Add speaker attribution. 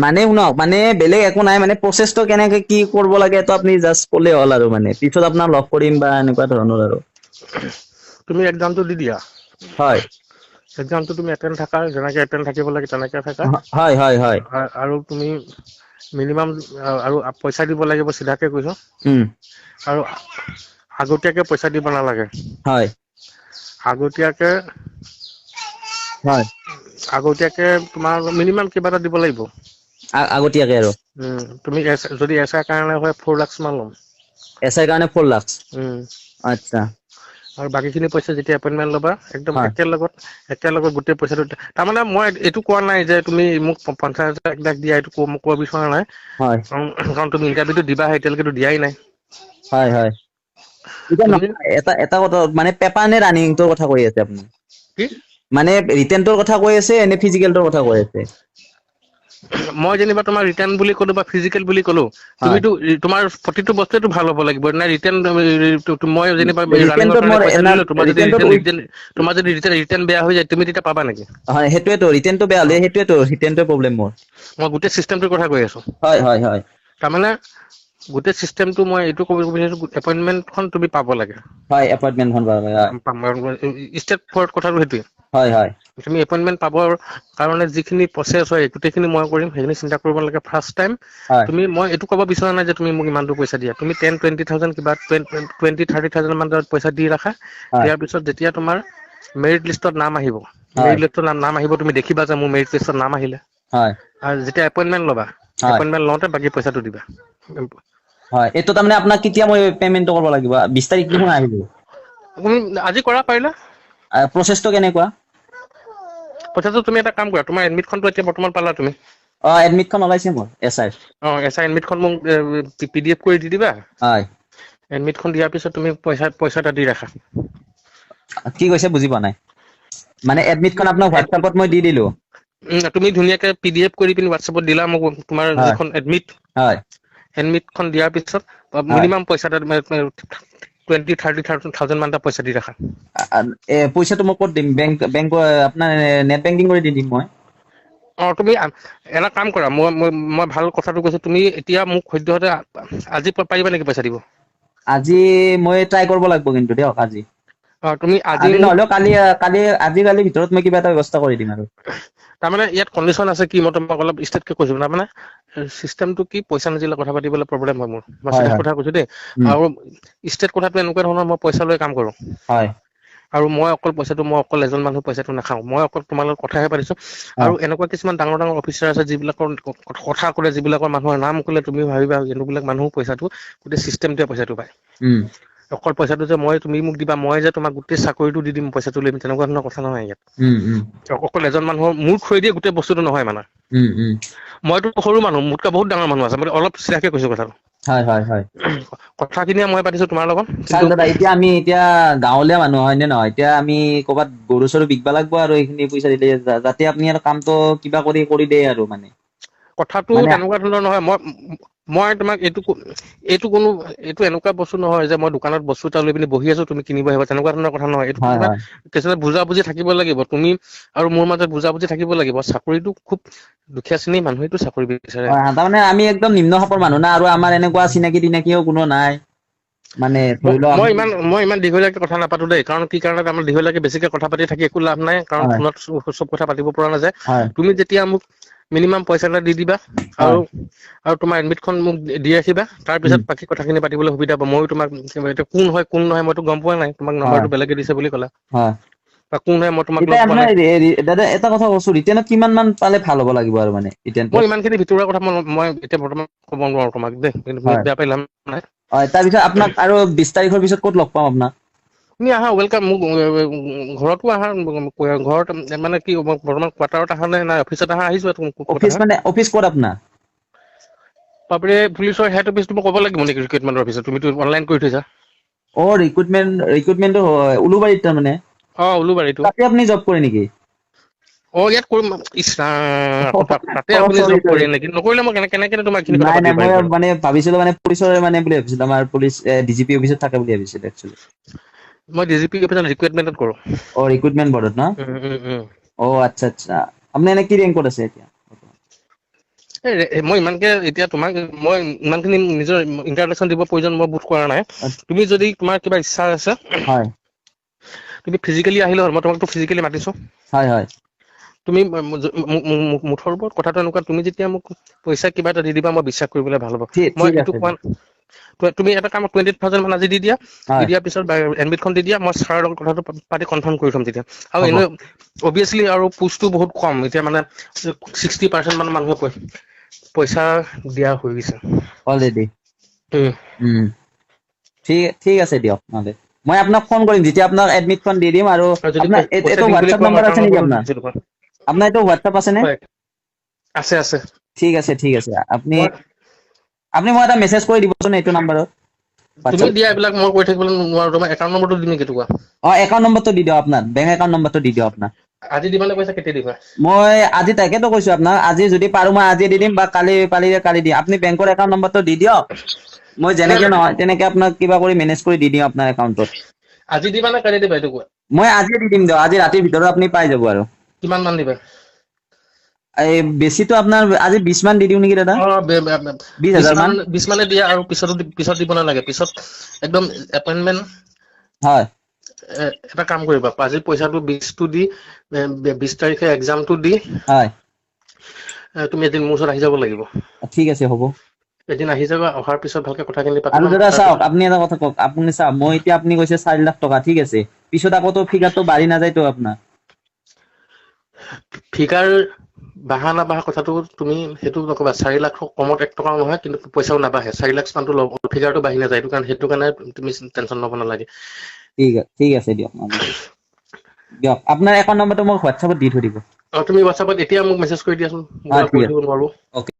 Speaker 1: মানে শুনক মানে বেলেগ একো নাই মানে প্ৰচেছটো কেনেকে কি কৰিব লাগে তো আপুনি জাষ্ট ক'লে হ'ল আৰু মানে পিছত আপোনাক লগ কৰিম বা এনেকুৱা ধৰণৰ আৰু
Speaker 2: তুমি এক্সামটো দি দিয়া
Speaker 1: হয়
Speaker 2: এক্সামটো তুমি এটেণ্ড থাকা যেনেকৈ এটেণ্ড থাকিব লাগে তেনেকৈ থাকা
Speaker 1: হয় হয় হয়
Speaker 2: আৰু তুমি মিনিমাম আৰু পইচা দিব লাগিব চিধাকৈ কৈছোঁ
Speaker 1: উম
Speaker 2: আৰু আগতীয়াকৈ পইচা দিব নালাগে
Speaker 1: হয়
Speaker 2: আগতীয়াকৈ
Speaker 1: হয়
Speaker 2: তোমাৰ মিনিমাম কিবা এটা দিব লাগিব
Speaker 1: আগতীয়াকে আৰু
Speaker 2: তুমি যদি এছ আই কাৰণে হয় 4 লাখ মান ল'ম
Speaker 1: এছ আই কাৰণে 4 লাখ আচ্ছা
Speaker 2: আৰু বাকীখিনি পইচা যেতিয়া এপইণ্টমেণ্ট ল'বা একদম
Speaker 1: হয়
Speaker 2: একেলগত গোটেই পইচাটো তাৰমানে মই এইটো কোৱা নাই যে তুমি মোক 50,000 1 লাখ দিয়া এইটো মোক ক'ব বিচৰা নাই
Speaker 1: হয়
Speaker 2: কাৰণ তুমি ইণ্টাৰভিউটো দিবা এতিয়ালৈকেতো দিয়াই নাই
Speaker 1: হয় হয় এতিয়া
Speaker 2: তুমি
Speaker 1: নহয় এটা কথা মানে পেপাৰ নে ৰানিংটোৰ কথা কৈ আছে আপুনি
Speaker 2: কি
Speaker 1: মানে ৰিটেনটোৰ কথা কৈ আছে নে ফিজিকেলটোৰ কথা কৈ আছে
Speaker 2: মই যেনিবা তোমাৰ ৰিটাৰ্ণ বুলি ক'লো বা ফিজিকেল বুলি ক'লো
Speaker 1: হয়
Speaker 2: তুমিতো তোমাৰ প্ৰতিটো বস্তুটো ভাল হ'ব লাগিব না ৰিটাৰ্ণ মই যেনিবা ৰানিঙৰ
Speaker 1: ৰিটেনটোত
Speaker 2: কাৰণে
Speaker 1: মোৰ
Speaker 2: পইচা
Speaker 1: এনা
Speaker 2: দিলো তোমাৰ যদি
Speaker 1: ৰিটেনটোত উইথ
Speaker 2: ৰিটাৰ্ণ বেয়া হৈ যায় তুমি তেতিয়া পাবা নেকি
Speaker 1: হয় সেইটোৱেতো ৰিটেনটো বেয়া হ'লে সেইটোৱেতো ৰিটেনটোৱে প্ৰব্লেম মোৰ
Speaker 2: মই গোটেই চিষ্টেমটোৰ কথা কৈ আছো
Speaker 1: হয় হয় হয়
Speaker 2: তাৰমানে গোটেই চিষ্টেমটো মই এইটো ক'ব বিচাৰিছো এপইণ্টমেণ্টখন তুমি পাব লাগে
Speaker 1: হয় এপইণ্টমেণ্টখন পাব লাগে হয়
Speaker 2: ষ্টেট ফৰত কথাটো সেইটোৱে
Speaker 1: হয় হয়
Speaker 2: তুমি এপইণ্টমেণ্ট পাবৰ কাৰণে যিখিনি প্ৰচেছ হয় গোটেইখিনি মই কৰিম সেইখিনি চিন্তা কৰিব নালাগে ফাৰ্ষ্ট টাইম
Speaker 1: হয়
Speaker 2: মই এইটো ক'ব বিচৰা নাই যে তুমি মোক ইমানটো পইচা দিয়া তুমি 10-20,000 কিবা 20-30,000 মান পইচা দি ৰাখা
Speaker 1: হয়
Speaker 2: দিয়াৰ পিছত যেতিয়া তোমাৰ মেৰিট লিষ্টত নাম আহিব
Speaker 1: হয়
Speaker 2: মেৰিট লিষ্টত নাম আহিব তুমি দেখিবা যে মোৰ মেৰিট লিষ্টত নাম আহিলে
Speaker 1: হয়
Speaker 2: আৰু যেতিয়া এপইণ্টমেণ্ট ল'বা
Speaker 1: হয়
Speaker 2: এপইণ্টমেণ্ট লওঁতে বাকী পইচাটো দিবা
Speaker 1: হয় এইটো তাৰমানে আপোনাক কেতিয়া মই পেমেণ্টটো কৰিব লাগিব 20 তাৰিখ দেখোন আহিব
Speaker 2: তুমি আজি কৰা পাৰিলা
Speaker 1: প্ৰচেছটো কেনেকুৱা
Speaker 2: কথাটো তুমি এটা কাম কৰা তোমাৰ এডমিটখনটো এতিয়া বৰ্তমান পালা তুমি
Speaker 1: অ এডমিটখন ওলাইছে মোৰ এছ আই
Speaker 2: এছ আই এডমিটখন মোক PDF কৰি দি দিবা
Speaker 1: হয়
Speaker 2: এডমিটখন দিয়াৰ পিছত তুমি পইচা এটা দি ৰাখা
Speaker 1: কি কৈছে বুজি পোৱা নাই মানে এডমিটখন আপোনাক হোৱাটছআপত মই দি দিলো
Speaker 2: তুমি ধুনীয়াকে PDF কৰি পিনি হোৱাটছএপত দিলা মোক তোমাৰ
Speaker 1: হয়
Speaker 2: যিখন
Speaker 1: হয়
Speaker 2: এডমিটখন দিয়াৰ পিছত
Speaker 1: হয়
Speaker 2: মিনিমাম পইচা এটা 20-30,000 মান এটা পইচা দি ৰাখা
Speaker 1: পইচাটো মই ক'ত দিম বেংক আপোনাৰ নেট বেংকিং কৰি দি দিম মই
Speaker 2: তুমি এটা কাম কৰা মই ভাল কথাটো কৈছো তুমি এতিয়া মোক সদ্যহতে আজি পাৰিবা নেকি পইচা দিব
Speaker 1: আজি মই ট্ৰাই কৰিব লাগিব কিন্তু দিয়ক আজি
Speaker 2: তুমি
Speaker 1: আজি
Speaker 2: মোক
Speaker 1: নহলেও কালিৰ ভিতৰত মই কিবা এটা ব্যৱস্থা কৰি দিম আৰু
Speaker 2: তাৰমানে ইয়াত কণ্ডিশ্যন আছে কি মই তোমাক অলপ ষ্টেটকে কৈছো তাৰমানে চিষ্টেমটো কি পইচা নিদিলে কথা পাতিবলৈ প্ৰব্লেম হয় মোৰ মই
Speaker 1: হয়
Speaker 2: চিধা
Speaker 1: হয়
Speaker 2: কথা কৈছো দেই
Speaker 1: উম
Speaker 2: আৰু ষ্টেট কথাটো এনেকুৱা ধৰণৰ মই পইচা লৈ কাম কৰো
Speaker 1: হয়
Speaker 2: আৰু মই অকল এজন মানুহ পইচাটো নাখাওঁ মই অকল তোমাৰ লগত কথাহে পাতিছো
Speaker 1: অ
Speaker 2: আৰু এনেকুৱা কিছুমান ডাঙৰ অফিচাৰ আছে যিবিলাকৰ কথা ক'লে যিবিলাকৰ মানুহৰ নাম ক'লে তুমি ভাবিবা এনেবিলাক মানুহ পইচাটো গোটেই চিষ্টেমটোৱে পইচাটো পায়
Speaker 1: উম
Speaker 2: অকল পইচাটো যে তুমি মোক দিবা মই যে তোমাক গোটেই চাকৰিটো দি দিম পইচাটো লৈ তেনেকুৱা ধৰণৰ কথা নহয় ইয়াত
Speaker 1: উম
Speaker 2: অকল এজন মানুহৰ মোৰ থ্ৰুৱেদি দিয়ে গোটেই বস্তুটো নহয় মানে
Speaker 1: উম
Speaker 2: মইতো সৰু মানুহ মোতকৈ বহুত ডাঙৰ মানুহ আছে মই অলপ চিধাকে কৈছো কথাটো
Speaker 1: হয় হয় হয়
Speaker 2: কথাখিনিয়ে মই পাতিছো তোমাৰ লগত
Speaker 1: চাওক
Speaker 2: কিন্তু
Speaker 1: দাদা এতিয়া গাঁৱলীয়া মানুহ হয় নে নহয় এতিয়া আমি ক'ৰবাত গৰু চৰু বিকবা লাগব আৰু এইখিনি পইচা দিলে যাতে আপুনি আৰু কামটো কিবা কৰি দিয়ে আৰু মানে
Speaker 2: কথাটো
Speaker 1: মানে
Speaker 2: তেনেকুৱা ধৰণৰ নহয় মই তোমাক এইটো এনেকুৱা বস্তু নহয় যে মই দোকানত বস্তু এটা লৈ পিনি বহি আছো তুমি কিনিব আহিবা তেনেকুৱা ধৰণৰ কথা নহয় এইটো
Speaker 1: হয়
Speaker 2: কিবা
Speaker 1: হয়
Speaker 2: কিছুমান বুজাবুজি থাকিব লাগিব তুমি আৰু মোৰ মাজত বুজাবুজি থাকিব লাগিব চাকৰিটো খুব দুখীয়া শ্ৰেণীৰ মানুহেটো চাকৰি বিচাৰে
Speaker 1: হয় তাৰমানে আমি একদম নিম্ন খাপৰ মানুহ না আৰু আমাৰ এনেকুৱা চিনাকি তিনাকিও কোনো নাই মানে ধৰি লওক
Speaker 2: মই ইমান দীঘলীয়াকে কথা নাপাতো দেই কাৰণ কি কাৰণে আমাৰ দীঘলীয়াকে বেছিকে কথা পাতি থাকি একো লাভ নাই কাৰণ
Speaker 1: হয়
Speaker 2: ফোনত চব কথা পাতিব পৰা নাযায়
Speaker 1: হয়
Speaker 2: তুমি যেতিয়া মোক মিনিমাম পইচা এটা দি দিবা
Speaker 1: হয়
Speaker 2: আৰু তোমাৰ এডমিটখন মোক দি ৰাখিবা তাৰপিছত
Speaker 1: উম
Speaker 2: বাকী কথাখিনি পাতিবলৈ সুবিধা হ'ব ময়ো তোমাক এতিয়া কোন হয় কোন নহয় মইতো গম পোৱা নাই তোমাক
Speaker 1: হয়
Speaker 2: নাম্বাৰটো বেলেগে দিছে বুলি ক'লা
Speaker 1: হয়
Speaker 2: বা কোন হয় মই তোমাক লগ
Speaker 1: এতিয়া
Speaker 2: পোৱা
Speaker 1: আপোনাৰ
Speaker 2: নাই
Speaker 1: দাদা এটা কথা কৈছো ৰিটেনত কিমান মান পালে ভাল হ'ব লাগিব আৰু মানে ৰিটেনটোত
Speaker 2: মই ইমানখিনি ভিতৰুৱা কথা মই এতিয়া বৰ্তমান ক'ব নোৱাৰো তোমাক দেই কিন্তু
Speaker 1: হয়
Speaker 2: বেয়া পাই লাভ নাই
Speaker 1: হয় তাৰপিছত আপোনাক আৰু 20 তাৰিখৰ পিছত ক'ত লগ পাম আপোনাক
Speaker 2: তুমি আহা ৱেলকাম মোক ঘৰতো আহা ঘৰত মানে কি বৰ্তমান কোৱাৰ্টাৰত আহা নাই অফিচত আহা আহিছো
Speaker 1: অফিচ ক'ত আপোনাৰ
Speaker 2: বাপৰে পুলিচৰ হেড অফিচটো মই ক'ব লাগিব নেকি ৰিক্ৰুইটমেণ্টৰ অফিচত তুমিতো অনলাইন কৰি থৈছা
Speaker 1: ৰিক্ৰুইটমেণ্টটো উলুবাৰীত তাৰমানে
Speaker 2: উলুবাৰীতো
Speaker 1: তাতে আপুনি জব কৰে নেকি
Speaker 2: ইয়াত কৰিম ইছ ৰাম তাতে আপুনি
Speaker 1: চৰি
Speaker 2: জব
Speaker 1: চৰি
Speaker 2: কৰে নেকি নকৰিলে মই কেনেকে তোমাক এইখিনি কথা
Speaker 1: নাই
Speaker 2: পাতিব
Speaker 1: মই
Speaker 2: পাৰিম বাৰু
Speaker 1: মানে ভাবিছিলো মানে পুলিচৰ মানে বুলি ভাবিছিলো আমাৰ পুলিচ DGP অফিচত থাকে বুলি ভাবিছিলো একচুৱেলি
Speaker 2: মই DGP অফিচত ৰিক্ৰুইটমেণ্টত কৰো
Speaker 1: ৰিক্ৰুইটমেণ্ট বৰ্ডত ন
Speaker 2: উম
Speaker 1: আচ্ছা আপুনি এনে কি ৰেংকত আছে এতিয়া
Speaker 2: মই ইমানকে এতিয়া তোমাক মই ইমানখিনি নিজৰ ইন্ট্ৰডাকশ্যন দিব প্ৰয়োজন মই বোধ কৰা নাই। তুমি যদি তোমাৰ কিবা ইচ্ছা আছে
Speaker 1: হয়
Speaker 2: তুমি ফিজিকেলি আহিলে হ'ল, মই তোমাকতো ফিজিকেলি মাতিছো।
Speaker 1: হয় হয়
Speaker 2: তুমি মুঠৰ ওপৰত কথাটো এনেকুৱা, তুমি যেতিয়া মোক পইচা কিবা এটা দি দিবা মই বিশ্বাস কৰিবলৈ ভাল হ'ব। মই
Speaker 1: ঠিক
Speaker 2: এইটো
Speaker 1: আছে
Speaker 2: কোৱা তুমি এটা কাম 20,000 মান আজি দি দিয়া, দি
Speaker 1: হয়
Speaker 2: দিয়াৰ পিছত এডমিটখন দি দিয়া, মই ছাৰৰ লগত কথাটো পাতি কনফাৰ্ম কৰি থ'ম তেতিয়া। আৰু
Speaker 1: হ'ব
Speaker 2: এনেও অভিয়াছলি আৰু পোষ্টটো বহুত কম এতিয়া, মানে 60% মান মানুহে পইচা দিয়া হৈ গৈছে
Speaker 1: অলৰেডি
Speaker 2: উম
Speaker 1: ঠিক আছে দিয়ক নহ'লে। মই আপোনাক ফোন কৰিম যেতিয়া আপোনাক এডমিটখন দি দিম। আৰু
Speaker 2: যদি
Speaker 1: আপোনাৰ
Speaker 2: পইচা
Speaker 1: এইটো
Speaker 2: দিম বুলি
Speaker 1: হোৱাটছআপ
Speaker 2: কোৱা মই
Speaker 1: নম্বৰ
Speaker 2: একাউণ্ট
Speaker 1: আছে নেকি
Speaker 2: নম্বৰটো দি
Speaker 1: আপোনাৰ?
Speaker 2: দিছো তোমাক।
Speaker 1: আপোনাৰ এইটো হোৱাটছআপ আছে নে?
Speaker 2: হয় আছে আছে।
Speaker 1: ঠিক আছে ঠিক আছে। আপুনি
Speaker 2: মই
Speaker 1: আপুনি মোক এটা মেছেজ কৰি দিবচোন এইটো নাম্বাৰত।
Speaker 2: তুমি
Speaker 1: হোৱাটছআপ।
Speaker 2: দিয়া এইবিলাক মই কৰি থাকিবলৈ নোৱাৰো। তোমাৰ একাউণ্ট নম্বৰটো দিম নেকি তোমাৰ?
Speaker 1: একাউণ্ট নম্বৰটো দি দিয়ক, আপোনাৰ বেংক একাউণ্ট নম্বৰটো দি দিয়ক আপোনাৰ।
Speaker 2: আজি দিবা নে পইচা কেতিয়া দিবা?
Speaker 1: মই আজি তাকেতো কৈছো আপোনাক, আজি যদি পাৰো মই আজি দি দিম বা কালি দিম। আপুনি বেংকৰ একাউণ্ট নম্বৰটো দি দিয়ক, মই
Speaker 2: নাই
Speaker 1: যেনেকে নহয় তেনেকে আপোনাক কিবা কৰি মেনেজ কৰি দি দিম আপোনাৰ একাউণ্টত।
Speaker 2: আজি দিবা নে কালি দিবা এইটো কোৱা?
Speaker 1: মই আজিয়ে দি দিম দিয়ক, আজি ৰাতিৰ ভিতৰত আপুনি পাই যাব আৰু।
Speaker 2: কিমান মান দিবা?
Speaker 1: এই বেছিতো আপোনাৰ আজি 20 মান দি দিওঁ নেকি দাদা? 20,000 মান।
Speaker 2: 20 মানে দিয়া, আৰু পিছত দিব নালাগে। পিছত একদম এপইন্টমেন্ট
Speaker 1: হয়
Speaker 2: এটা কাম কৰিবা, আজি পইচাটো 20টো দি 20 তাৰিখে এক্সামটো দি
Speaker 1: হয়
Speaker 2: তুমি এদিন মোৰ ওচৰত আহি যাব লাগিব।
Speaker 1: ঠিক আছে হ'ব।
Speaker 2: এদিন আহি যাবা, অহাৰ পিছত ভালকে কথাখিনি পাতি
Speaker 1: আৰু
Speaker 2: ল'ম।
Speaker 1: দাদা চাওক,
Speaker 2: তাৰপিছত
Speaker 1: আপুনি এটা কথা কওক, আপুনি চাওক মই এতিয়া আপুনি কৈছে 4 লাখ টকা ঠিক আছে, পিছত আকৌ ফিগাৰটো বাঢ়ি নাযায়তো আপোনাৰ?
Speaker 2: ফিগাৰ বাঢ়া নাবাঢ়া কথাটো তুমি সেইটো নকবা। 4 লাখ কমত 1 টকাও নহয়, কিন্তু পইচাও নাবাঢ়ে। 4 লাখ মানটো ল'ব, ফিগাৰটো বাঢ়ি নাযায়। সেইটো কাৰণে তুমি টেনচন ল'ব নালাগে।
Speaker 1: ঠিক আছে দিয়ক। দিয়ক আপোনাৰ একাউণ্ট নম্বৰটো মোক হোৱাটছআপত দি থৈ দিব।
Speaker 2: তুমি হোৱাটছআপত এতিয়া মোক মেছেজ কৰি দিয়াচোন, মই
Speaker 1: ঠিক
Speaker 2: কৰি
Speaker 1: আছে
Speaker 2: দিব নোৱাৰো।
Speaker 1: অকে।